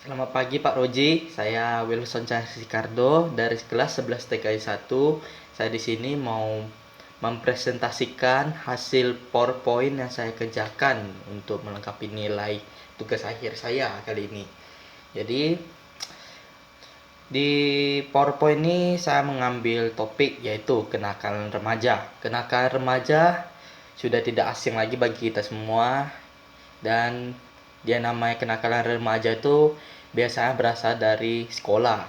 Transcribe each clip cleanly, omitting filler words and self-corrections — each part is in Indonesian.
Selamat pagi Pak Roji, saya Wilson Ricardo dari kelas 11 TKI 1. Saya di sini mau mempresentasikan hasil PowerPoint yang saya kerjakan untuk melengkapi nilai tugas akhir saya kali ini. Jadi di PowerPoint ini saya mengambil topik yaitu kenakalan remaja. Kenakalan remaja sudah tidak asing lagi bagi kita semua, dan dia namanya kenakalan remaja itu biasanya berasal dari sekolah.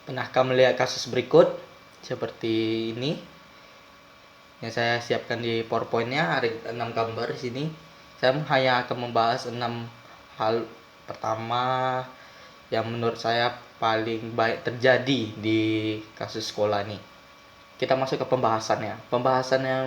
Pernahkah melihat kasus berikut seperti ini yang saya siapkan di PowerPoint-nya? Ada 6 gambar di sini. Saya hanya akan membahas 6 hal pertama yang menurut saya paling baik terjadi di kasus sekolah ini. Kita masuk ke pembahasannya. Pembahasan yang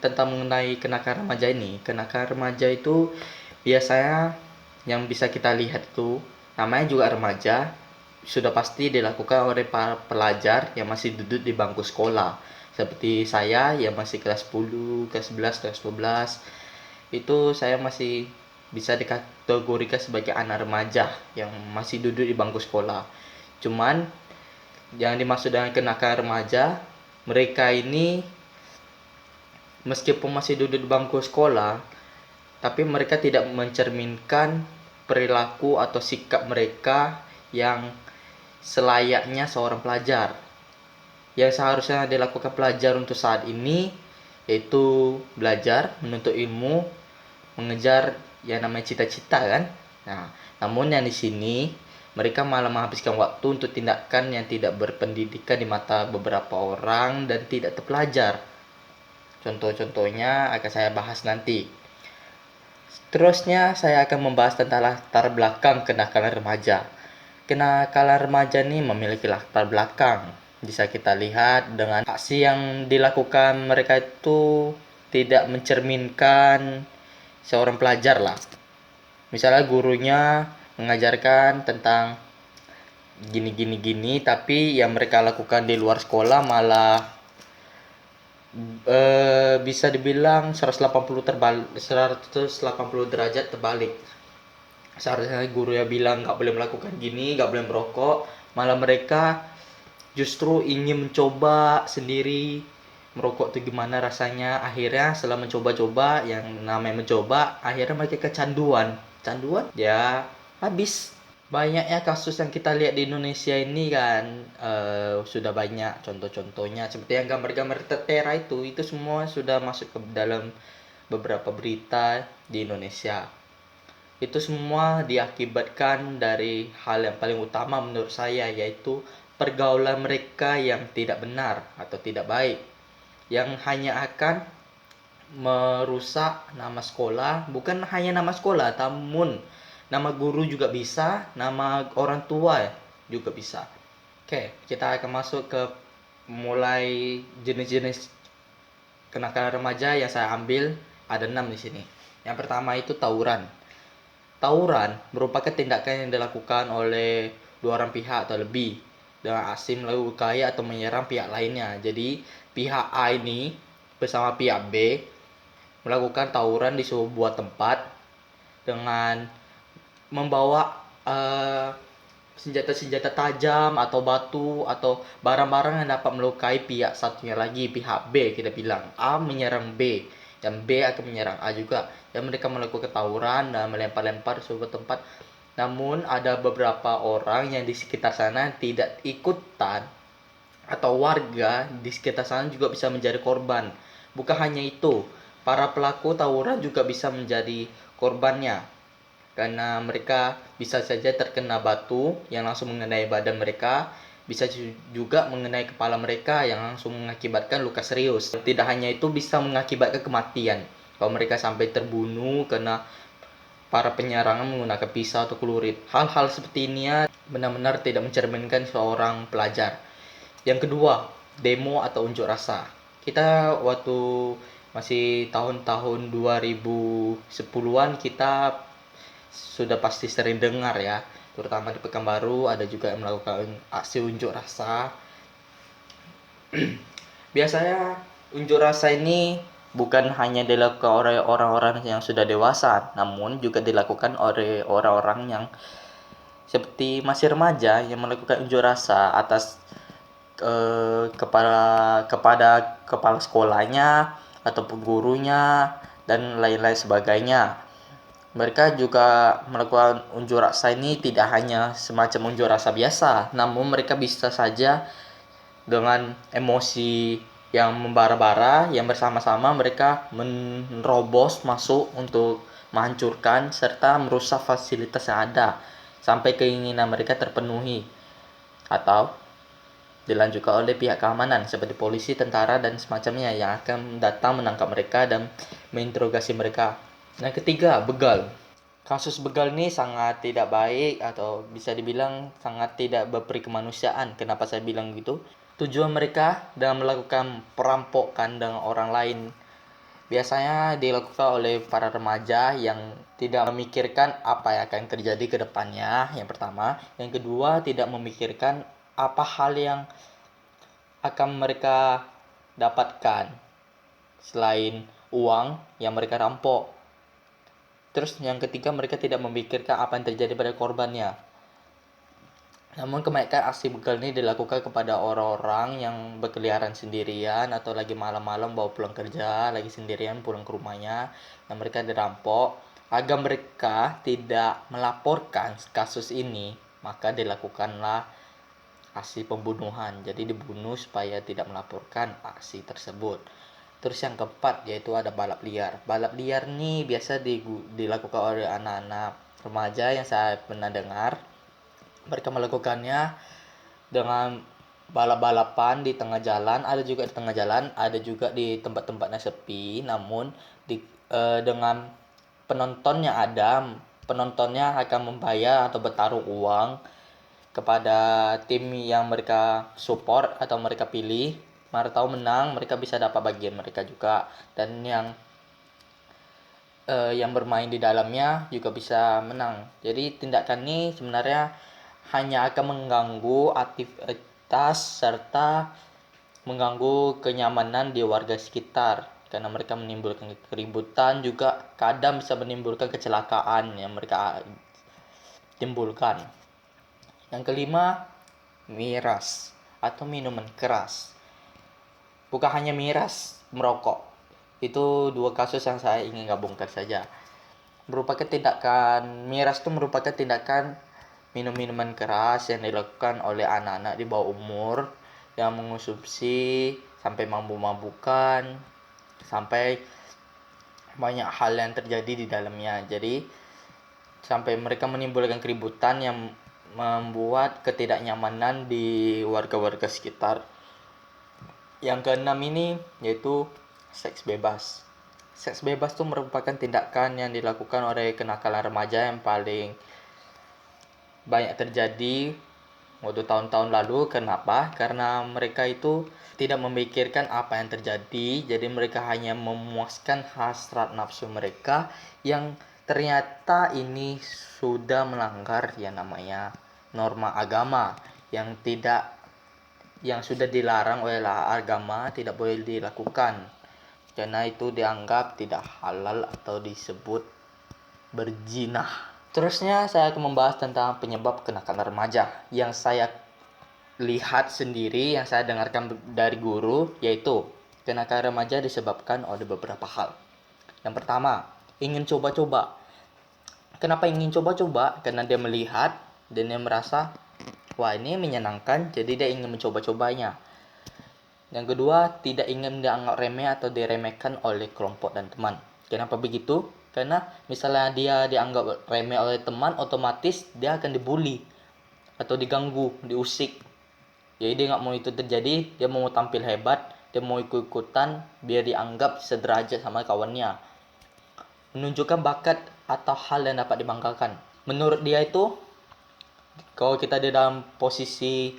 tentang mengenai kenakalan remaja ini. Kenakalan remaja itu biasanya yang bisa kita lihat itu namanya juga remaja, sudah pasti dilakukan oleh para pelajar yang masih duduk di bangku sekolah. Seperti saya yang masih kelas 10, kelas 11, kelas 12. Itu saya masih bisa dikategorikan sebagai anak remaja yang masih duduk di bangku sekolah. Cuman yang dimaksud dengan kenakalan remaja, mereka ini meskipun masih duduk di bangku sekolah, tapi mereka tidak mencerminkan perilaku atau sikap mereka yang selayaknya seorang pelajar. Yang seharusnya dilakukan pelajar untuk saat ini yaitu belajar, menuntut ilmu, mengejar yang namanya cita-cita kan. Nah, namun yang di sini mereka malah menghabiskan waktu untuk tindakan yang tidak berpendidikan di mata beberapa orang dan tidak terpelajar. Contoh-contohnya akan saya bahas nanti. Terusnya saya akan membahas tentang latar belakang kenakalan remaja. Kenakalan remaja ini memiliki latar belakang. Bisa kita lihat dengan aksi yang dilakukan mereka itu tidak mencerminkan seorang pelajar lah. Misalnya gurunya mengajarkan tentang gini, tapi yang mereka lakukan di luar sekolah malah bisa dibilang 180 derajat terbalik. Seharusnya guru yang bilang nggak boleh melakukan gini, nggak boleh merokok, malah mereka justru ingin mencoba sendiri merokok itu gimana rasanya. Akhirnya setelah mencoba-coba, yang namanya mencoba, akhirnya mereka kecanduan ya habis. Banyaknya kasus yang kita lihat di Indonesia ini kan, sudah banyak contoh-contohnya seperti yang gambar-gambar tertera itu semua sudah masuk ke dalam beberapa berita di Indonesia. Itu semua diakibatkan dari hal yang paling utama menurut saya, yaitu pergaulan mereka yang tidak benar atau tidak baik, yang hanya akan merusak nama sekolah. Bukan hanya nama sekolah, namun nama guru juga bisa, nama orang tua juga bisa. Oke, kita akan masuk ke mulai jenis-jenis kenakalan remaja yang saya ambil. Ada 6 di sini. Yang pertama itu tawuran. Tawuran merupakan tindakan yang dilakukan oleh dua orang pihak atau lebih dengan aksi melukai atau menyerang pihak lainnya. Jadi pihak A ini bersama pihak B melakukan tawuran di sebuah tempat dengan membawa senjata-senjata tajam atau batu atau barang-barang yang dapat melukai pihak satunya lagi, pihak B. Kita bilang A menyerang B dan B akan menyerang A juga, dan mereka melakukan tawuran dan melempar-lempar di sebuah tempat. Namun ada beberapa orang yang di sekitar sana tidak ikutan, atau warga di sekitar sana juga bisa menjadi korban. Bukan hanya itu, para pelaku tawuran juga bisa menjadi korbannya, karena mereka bisa saja terkena batu yang langsung mengenai badan mereka, bisa juga mengenai kepala mereka yang langsung mengakibatkan luka serius. Tidak hanya itu, bisa mengakibatkan kematian kalau mereka sampai terbunuh karena para penyerangan menggunakan pisau atau celurit. Hal-hal seperti ini ya benar-benar tidak mencerminkan seorang pelajar. Yang kedua, demo atau unjuk rasa. Kita waktu masih tahun-tahun 2010-an kita sudah pasti sering dengar ya, terutama di Pekanbaru ada juga yang melakukan aksi unjuk rasa. Biasanya unjuk rasa ini bukan hanya dilakukan oleh orang-orang yang sudah dewasa, namun juga dilakukan oleh orang-orang yang seperti masih remaja yang melakukan unjuk rasa atas kepada kepala sekolahnya ataupun gurunya dan lain-lain sebagainya. Mereka juga melakukan unjuk rasa ini tidak hanya semacam unjuk rasa biasa, namun mereka bisa saja dengan emosi yang membara-bara, yang bersama-sama mereka menerobos masuk untuk menghancurkan serta merusak fasilitas yang ada sampai keinginan mereka terpenuhi atau dilanjutkan oleh pihak keamanan seperti polisi, tentara, dan semacamnya yang akan datang menangkap mereka dan menginterogasi mereka. Yang ketiga, begal. Kasus begal ini sangat tidak baik atau bisa dibilang sangat tidak berperi kemanusiaan. Kenapa saya bilang gitu? Tujuan mereka dalam melakukan perampokan dengan orang lain biasanya dilakukan oleh para remaja yang tidak memikirkan apa yang akan terjadi ke depannya, yang pertama. Yang kedua, tidak memikirkan apa hal yang akan mereka dapatkan selain uang yang mereka rampok. Terus yang ketiga, mereka tidak memikirkan apa yang terjadi pada korbannya. Namun kebanyakan aksi begal ini dilakukan kepada orang-orang yang berkeliaran sendirian atau lagi malam-malam bawa pulang kerja, lagi sendirian pulang ke rumahnya, dan mereka dirampok. Agar mereka tidak melaporkan kasus ini, maka dilakukanlah aksi pembunuhan. Jadi dibunuh supaya tidak melaporkan aksi tersebut. Terus yang keempat yaitu ada balap liar. Balap liar ini biasa dilakukan oleh anak-anak remaja yang saya pernah dengar. Mereka melakukannya dengan balap-balapan di tengah jalan, ada juga di tengah jalan, ada juga di tempat-tempat yang sepi. Namun dengan penonton yang ada, penontonnya akan membayar atau bertaruh uang kepada tim yang mereka support atau mereka pilih. Mereka tahu menang, mereka bisa dapat bagian mereka juga, dan yang bermain di dalamnya juga bisa menang. Jadi tindakan ini sebenarnya hanya akan mengganggu aktivitas serta mengganggu kenyamanan di warga sekitar karena mereka menimbulkan keributan, juga kadang bisa menimbulkan kecelakaan yang mereka timbulkan. Yang kelima, miras atau minuman keras. Bukan hanya miras, merokok. Itu dua kasus yang saya ingin gabungkan saja. Miras itu merupakan tindakan minum-minuman keras yang dilakukan oleh anak-anak di bawah umur yang mengonsumsi sampai mabuk-mabukan, sampai banyak hal yang terjadi di dalamnya. Jadi sampai mereka menimbulkan keributan yang membuat ketidaknyamanan di warga-warga sekitar. Yang keenam ini yaitu seks bebas. Seks bebas itu merupakan tindakan yang dilakukan oleh kenakalan remaja yang paling banyak terjadi waktu tahun-tahun lalu. Kenapa? Karena mereka itu tidak memikirkan apa yang terjadi, jadi mereka hanya memuaskan hasrat nafsu mereka yang ternyata ini sudah melanggar yang namanya norma agama yang sudah dilarang oleh agama, tidak boleh dilakukan karena itu dianggap tidak halal atau disebut berzina. Terusnya saya akan membahas tentang penyebab kenakalan remaja yang saya lihat sendiri, yang saya dengarkan dari guru, yaitu kenakalan remaja disebabkan oleh beberapa hal. Yang pertama, ingin coba-coba. Kenapa ingin coba-coba? Karena dia melihat dan dia merasa, wah ini menyenangkan, jadi dia ingin mencoba-cobanya. Yang kedua, tidak ingin dianggap remeh atau diremehkan oleh kelompok dan teman. Kenapa begitu? Karena misalnya dia dianggap remeh oleh teman, otomatis dia akan dibully atau diganggu, diusik. Jadi dia nggak mau itu terjadi, dia mau tampil hebat, dia mau ikut-ikutan biar dianggap sederajat sama kawannya. Menunjukkan bakat atau hal yang dapat dibanggakan. Menurut dia itu, kalau kita di dalam posisi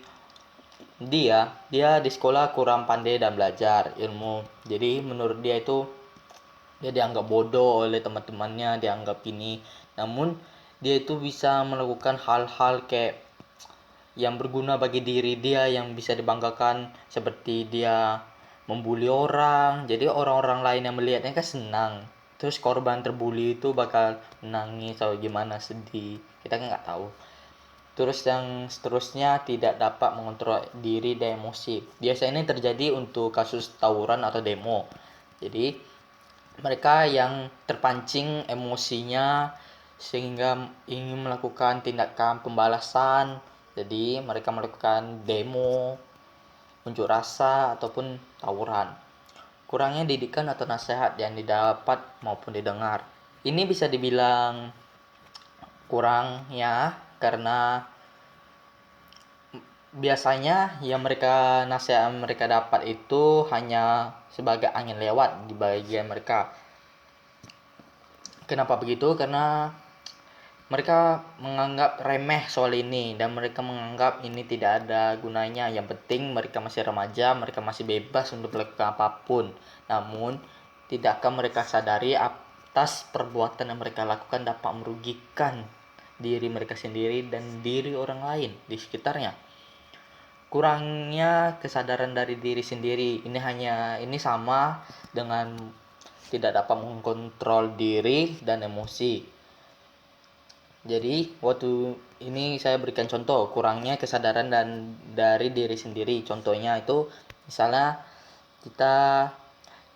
dia di sekolah kurang pandai dan belajar ilmu. Jadi menurut dia itu dia dianggap bodoh oleh teman-temannya, dianggap ini. Namun dia itu bisa melakukan hal-hal kayak yang berguna bagi diri dia yang bisa dibanggakan, seperti dia membuli orang. Jadi orang-orang lain yang melihatnya kan senang. Terus korban terbuli itu bakal menangis atau gimana, sedih. Kita kan nggak tahu. Terus yang seterusnya, tidak dapat mengontrol diri dan emosi. Biasanya ini terjadi untuk kasus tawuran atau demo. Jadi mereka yang terpancing emosinya sehingga ingin melakukan tindakan pembalasan. Jadi mereka melakukan demo, unjuk rasa ataupun tawuran. Kurangnya didikan atau nasihat yang didapat maupun didengar. Ini bisa dibilang kurangnya karena biasanya yang nasihat yang mereka dapat itu hanya sebagai angin lewat di bagian mereka. Kenapa begitu? Karena mereka menganggap remeh soal ini dan mereka menganggap ini tidak ada gunanya. Yang penting mereka masih remaja, mereka masih bebas untuk melakukan apapun. Namun, tidakkah mereka sadari atas perbuatan yang mereka lakukan dapat merugikan diri mereka sendiri dan diri orang lain di sekitarnya. Kurangnya kesadaran dari diri sendiri. Ini sama dengan tidak dapat mengontrol diri dan emosi. Jadi waktu ini saya berikan contoh kurangnya kesadaran dari diri sendiri. Contohnya itu misalnya kita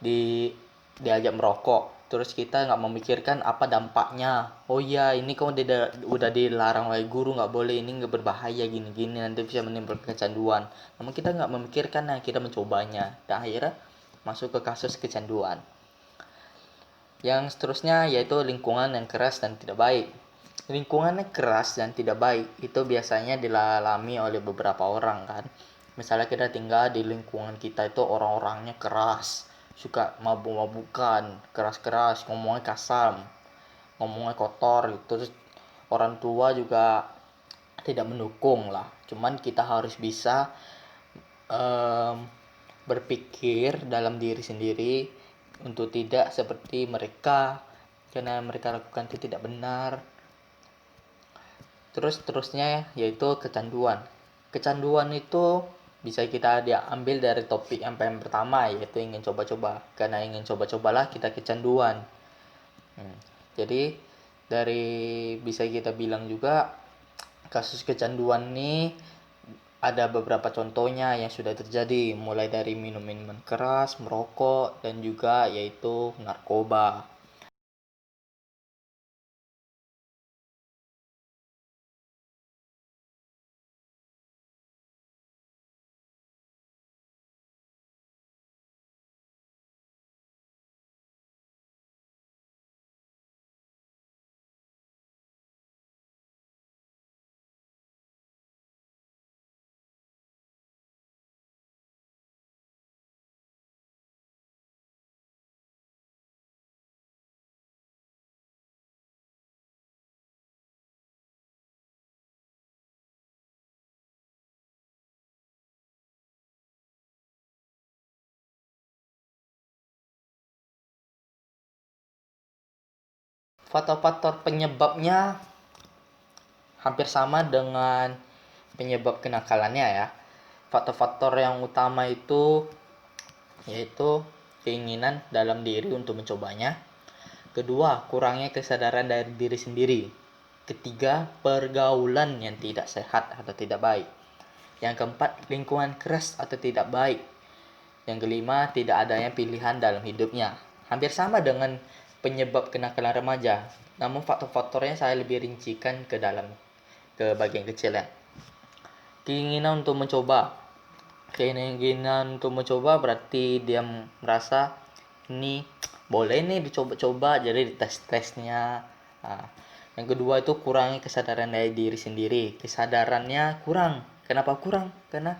diajak merokok, terus kita nggak memikirkan apa dampaknya. Oh iya, ini kok udah dilarang oleh guru, nggak boleh, ini nggak berbahaya gini-gini, nanti bisa menimbulkan kecanduan. Namun kita nggak memikirkan, kita mencobanya dan akhirnya masuk ke kasus kecanduan. Yang seterusnya yaitu lingkungan yang keras dan tidak baik. Lingkungan yang keras dan tidak baik itu biasanya dialami oleh beberapa orang kan. Misalnya kita tinggal di lingkungan kita itu orang-orangnya keras, suka mabuk-mabukan, keras-keras, ngomongnya kasar, ngomongnya kotor gitu. Terus orang tua juga tidak mendukung lah. Cuman kita harus bisa berpikir dalam diri sendiri untuk tidak seperti mereka, karena mereka lakukan itu tidak benar. Terusnya yaitu kecanduan. Kecanduan itu bisa kita diambil dari topik yang pertama, yaitu ingin coba-coba. Karena ingin coba-cobalah kita kecanduan. Jadi dari bisa kita bilang juga kasus kecanduan ini ada beberapa contohnya yang sudah terjadi, mulai dari minum minuman keras, merokok, dan juga yaitu narkoba. Faktor-faktor penyebabnya hampir sama dengan penyebab kenakalannya ya. Faktor-faktor yang utama itu yaitu keinginan dalam diri untuk mencobanya. Kedua, kurangnya kesadaran dari diri sendiri. Ketiga, pergaulan yang tidak sehat atau tidak baik. Yang keempat, lingkungan keras atau tidak baik. Yang kelima, tidak adanya pilihan dalam hidupnya. Hampir sama dengan penyebab kenakalan remaja. Namun faktor-faktornya saya lebih rincikan ke bagian kecilnya. Keinginan untuk mencoba. Keinginan untuk mencoba berarti dia merasa ini boleh nih dicoba-coba, jadi dites-tesnya. Nah, yang kedua itu kurangnya kesadaran dari diri sendiri. Kesadarannya kurang. Kenapa kurang? Karena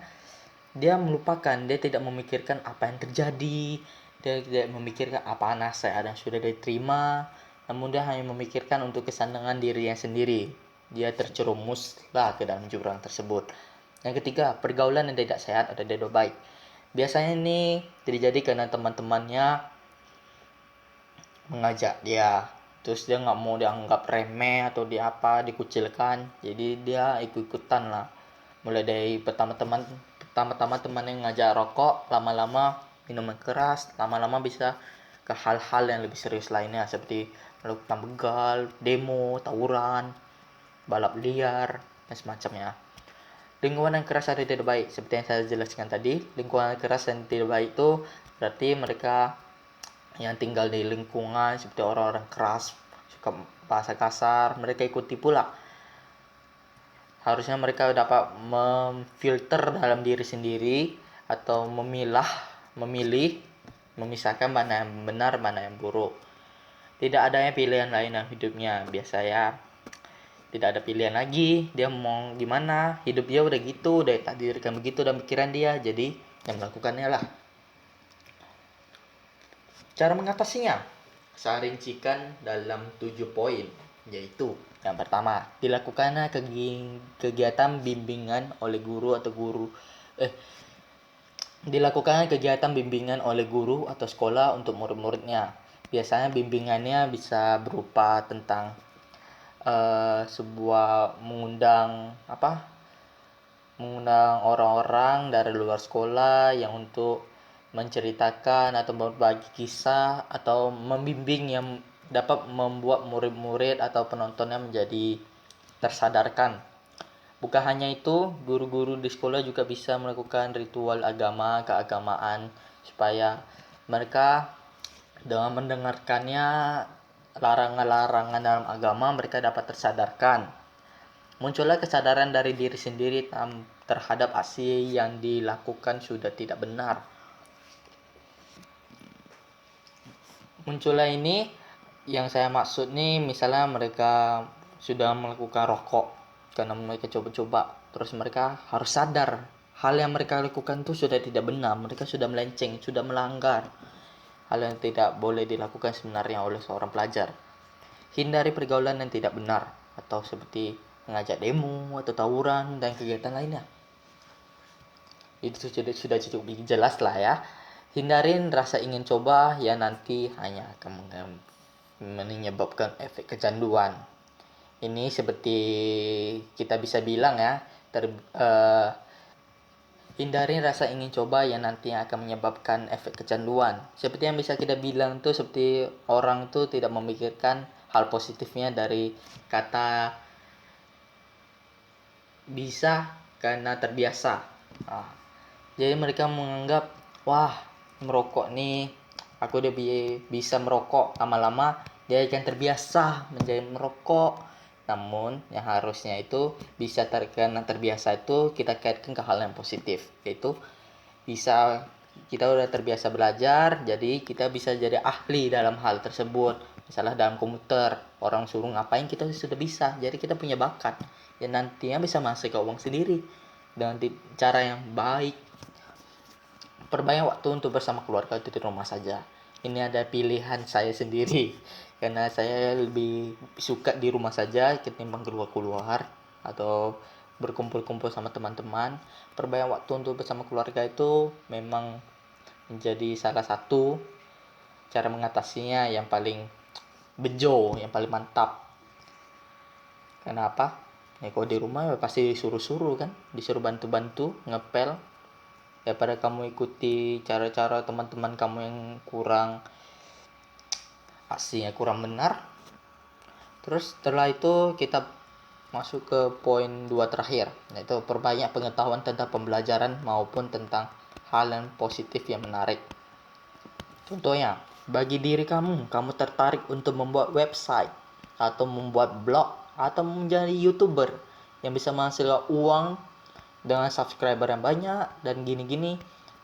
dia melupakan, dia tidak memikirkan apa yang terjadi, dia tidak memikirkan apa nasihat yang sudah diterima, namun dia hanya memikirkan untuk kesenangan dirinya sendiri. Dia tercerumuslah ke dalam jurang tersebut. Yang ketiga, pergaulan yang tidak sehat atau tidak baik. Biasanya ini terjadi karena teman-temannya mengajak dia, terus dia nggak mau dianggap remeh atau dikucilkan, jadi dia ikut-ikutan lah. Mulai dari pertama-tama teman yang ngajak rokok, lama-lama minuman keras, lama-lama bisa ke hal-hal yang lebih serius lainnya seperti melakukan begal, demo, tawuran, balap liar, dan semacamnya. Lingkungan yang keras ada tidak baik. Seperti yang saya jelaskan tadi, lingkungan keras yang tidak baik itu berarti mereka yang tinggal di lingkungan seperti orang-orang keras, suka bahasa kasar, mereka ikuti pula. Harusnya mereka dapat memfilter dalam diri sendiri atau memilih, memisahkan mana yang benar, mana yang buruk. Tidak adanya pilihan lain dalam hidupnya. Biasanya tidak ada pilihan lagi, dia mau gimana, hidup dia udah gitu, udah takdirkan begitu dalam pikiran dia, jadi yang melakukannya lah. Cara mengatasinya saya rincikan dalam 7 poin, yaitu yang pertama, dilakukannya kegiatan bimbingan oleh guru atau dilakukannya kegiatan bimbingan oleh guru atau sekolah untuk murid-muridnya. Biasanya bimbingannya bisa berupa tentang sebuah mengundang orang-orang dari luar sekolah yang untuk menceritakan atau berbagi kisah atau membimbing yang dapat membuat murid-murid atau penontonnya menjadi tersadarkan. Bukan hanya itu, guru-guru di sekolah juga bisa melakukan ritual agama, keagamaan supaya mereka dengan mendengarkannya larangan-larangan dalam agama mereka dapat tersadarkan. Muncullah kesadaran dari diri sendiri terhadap aksi yang dilakukan sudah tidak benar. Muncullah ini yang saya maksud nih, misalnya mereka sudah melakukan rokok karena mereka coba-coba, terus mereka harus sadar hal yang mereka lakukan itu sudah tidak benar, mereka sudah melenceng, sudah melanggar hal yang tidak boleh dilakukan sebenarnya oleh seorang pelajar. Hindari pergaulan yang tidak benar atau seperti mengajak demo atau tawuran dan kegiatan lainnya. Itu sudah cukup jelas lah ya. Hindarin rasa ingin coba yang nanti hanya akan menyebabkan efek kecanduan. Ini seperti kita bisa bilang ya, hindarin rasa ingin coba yang nanti akan menyebabkan efek kecanduan. Seperti yang bisa kita bilang tuh, seperti orang tuh tidak memikirkan hal positifnya dari kata bisa karena terbiasa. Jadi mereka menganggap, wah merokok nih, aku udah bisa merokok, lama-lama dia akan terbiasa menjadi merokok. Namun yang harusnya itu bisa karena terbiasa itu kita kaitkan ke hal yang positif, yaitu bisa kita udah terbiasa belajar, jadi kita bisa jadi ahli dalam hal tersebut. Misalnya dalam komputer, orang suruh ngapain kita sudah bisa, jadi kita punya bakat yang nantinya bisa menghasilkan uang sendiri dengan cara yang baik. Perbanyak waktu untuk bersama keluarga itu di rumah saja. Ini ada pilihan saya sendiri karena saya lebih suka di rumah saja ketimbang keluar-keluar atau berkumpul-kumpul sama teman-teman. Perbanyak waktu untuk bersama keluarga itu memang menjadi salah satu cara mengatasinya yang paling bejo, yang paling mantap. Kenapa? Ya kalau di rumah ya pasti disuruh-suruh kan, disuruh bantu-bantu ngepel. Daripada kamu ikuti cara-cara teman-teman kamu yang kurang aslinya kurang benar. Terus setelah itu kita masuk ke poin 2 terakhir, yaitu perbanyak pengetahuan tentang pembelajaran maupun tentang hal yang positif yang menarik. Contohnya, bagi diri kamu tertarik untuk membuat website atau membuat blog atau menjadi YouTuber yang bisa menghasilkan uang dengan subscriber yang banyak dan gini-gini,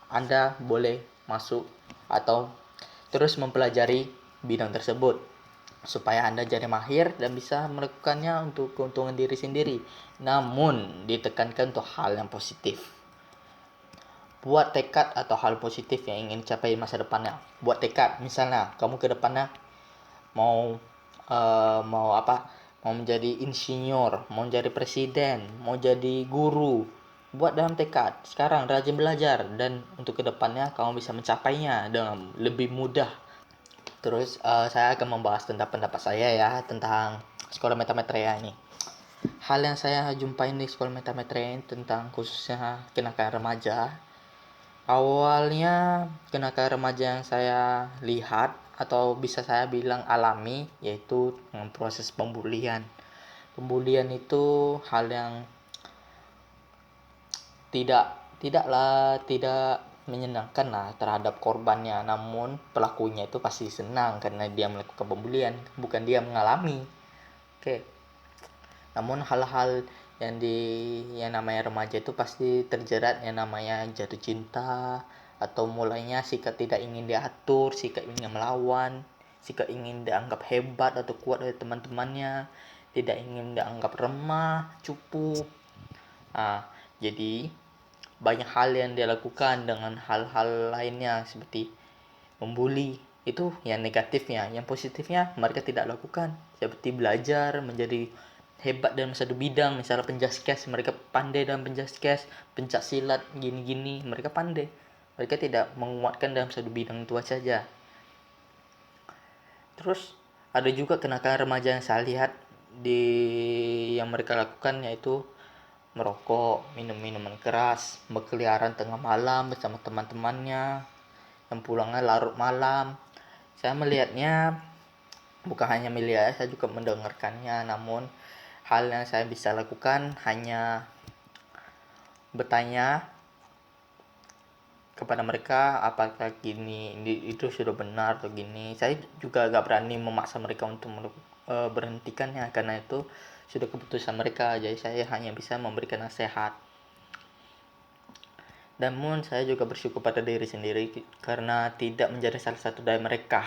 Anda boleh masuk atau terus mempelajari bidang tersebut supaya Anda jadi mahir dan bisa melakukannya untuk keuntungan diri sendiri. Namun ditekankan untuk hal yang positif. Buat tekad atau hal positif yang ingin capai masa depannya. Buat tekad, misalnya kamu ke depannya mau mau menjadi insinyur, mau jadi presiden, mau jadi guru. Buat dalam tekad, sekarang rajin belajar dan untuk kedepannya kamu bisa mencapainya dengan lebih mudah. Terus saya akan membahas tentang pendapat saya ya tentang sekolah Metametria ini. Hal yang saya jumpain di sekolah Metametria ini tentang khususnya kenakalan remaja, Awalnya kenakalan remaja yang saya lihat atau bisa saya bilang alami yaitu proses pembulian. Pembulian itu hal yang tidak menyenangkan lah terhadap korbannya, namun pelakunya itu pasti senang karena dia melakukan pembulian, bukan dia mengalami. Oke. Namun hal-hal yang namanya remaja itu pasti terjerat yang namanya jatuh cinta, atau mulainya sikap tidak ingin diatur, sikap ingin melawan, sikap ingin dianggap hebat atau kuat oleh teman-temannya, tidak ingin dianggap remah, cupu. Jadi banyak hal yang dia lakukan dengan hal-hal lainnya seperti membuli. Itu yang negatifnya. Yang positifnya mereka tidak lakukan, seperti belajar menjadi hebat dalam satu bidang, misalnya penjaskes, mereka pandai dalam penjaskes, pencak silat, gini-gini, mereka pandai. Mereka tidak menguatkan dalam satu bidang itu saja. Terus ada juga kenakalan remaja yang saya lihat yang mereka lakukan, yaitu merokok, minum minuman keras, berkeliaran tengah malam bersama teman-temannya yang pulangnya larut malam. Saya melihatnya, bukan hanya melihat, saya juga mendengarkannya. Namun hal yang saya bisa lakukan hanya bertanya kepada mereka apakah gini itu sudah benar atau gini. Saya juga gak berani memaksa mereka untuk berhentikannya karena itu sudah keputusan mereka. Jadi saya hanya bisa memberikan nasihat. Namun saya juga bersyukur pada diri sendiri karena tidak menjadi salah satu dari mereka.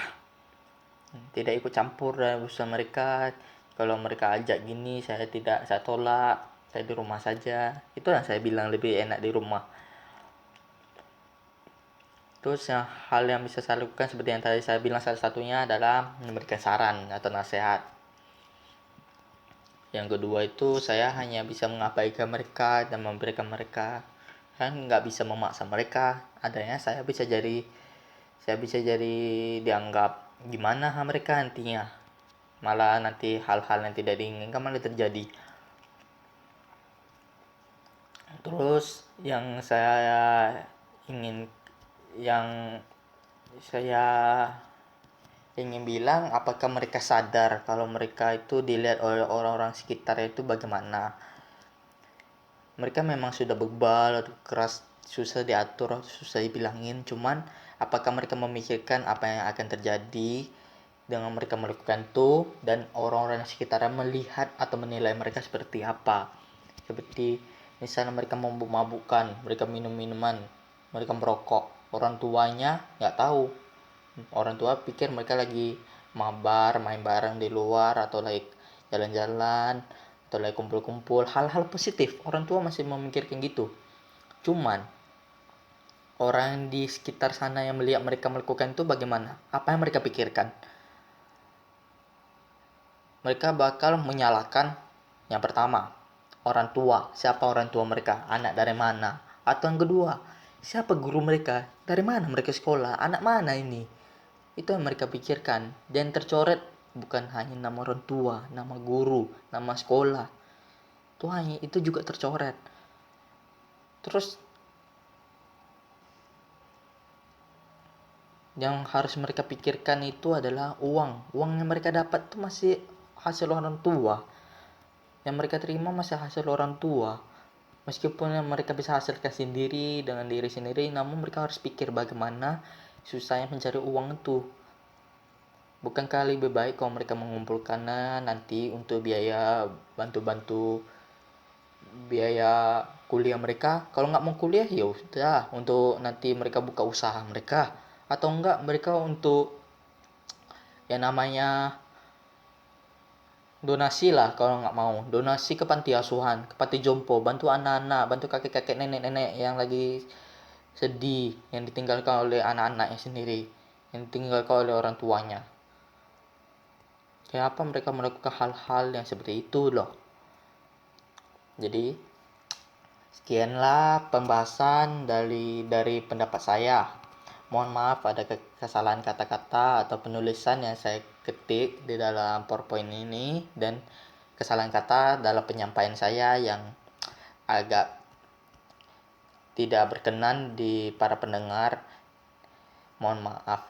Tidak ikut campur dalam urusan mereka. Kalau mereka ajak gini, saya tolak. Saya di rumah saja. Itu yang saya bilang lebih enak di rumah. Terus hal yang bisa saya lakukan seperti yang tadi saya bilang, salah satunya adalah memberikan saran atau nasihat. Yang kedua itu saya hanya bisa mengabaikan mereka dan memberikan mereka, kan nggak bisa memaksa mereka. Adanya saya bisa jadi dianggap gimana mereka nantinya, malah nanti hal-hal yang tidak diinginkan malah terjadi. Terus yang saya ingin bilang, apakah mereka sadar kalau mereka itu dilihat oleh orang-orang sekitar itu bagaimana. Mereka memang sudah bebal atau keras, susah diatur, susah dibilangin. Cuman apakah mereka memikirkan apa yang akan terjadi dengan mereka melakukan itu, dan orang-orang sekitarnya melihat atau menilai mereka seperti apa. Seperti misalnya mereka mabuk-mabukan, mereka minum minuman, mereka merokok, orang tuanya nggak tahu. Orang tua pikir mereka lagi mabar, main bareng di luar, atau lagi jalan-jalan, atau lagi kumpul-kumpul, hal-hal positif. Orang tua masih memikirkan gitu. Cuman orang di sekitar sana yang melihat mereka melakukan itu bagaimana? Apa yang mereka pikirkan? Mereka bakal menyalahkan yang pertama, orang tua. Siapa orang tua mereka? Anak dari mana? Atau yang kedua, siapa guru mereka? Dari mana mereka sekolah? Anak mana ini? Itu yang mereka pikirkan. Dan tercoret bukan hanya nama orang tua, nama guru, nama sekolah. Itu juga tercoret. Terus yang harus mereka pikirkan itu adalah uang. Uang yang mereka dapat itu masih hasil orang tua. Yang mereka terima masih hasil orang tua. Meskipun mereka bisa hasilkan sendiri dengan diri sendiri, namun mereka harus pikir bagaimana susahnya mencari uang itu. Bukankah lebih baik kalau mereka mengumpulkannya nanti untuk biaya bantu-bantu biaya kuliah mereka? Kalau nggak mau kuliah ya udah, untuk nanti mereka buka usaha mereka, atau enggak mereka untuk yang namanya donasi lah. Kalau nggak mau, donasi ke panti asuhan, ke panti jompo, bantu anak-anak, bantu kakek-kakek, nenek-nenek yang lagi sedih, yang ditinggalkan oleh anak-anaknya sendiri, yang ditinggalkan oleh orang tuanya. Kenapa mereka melakukan hal-hal yang seperti itu loh. Jadi sekianlah pembahasan dari pendapat saya. Mohon maaf ada kesalahan kata-kata atau penulisan yang saya ketik di dalam PowerPoint ini, dan kesalahan kata dalam penyampaian saya yang agak tidak berkenan di para pendengar. Mohon maaf.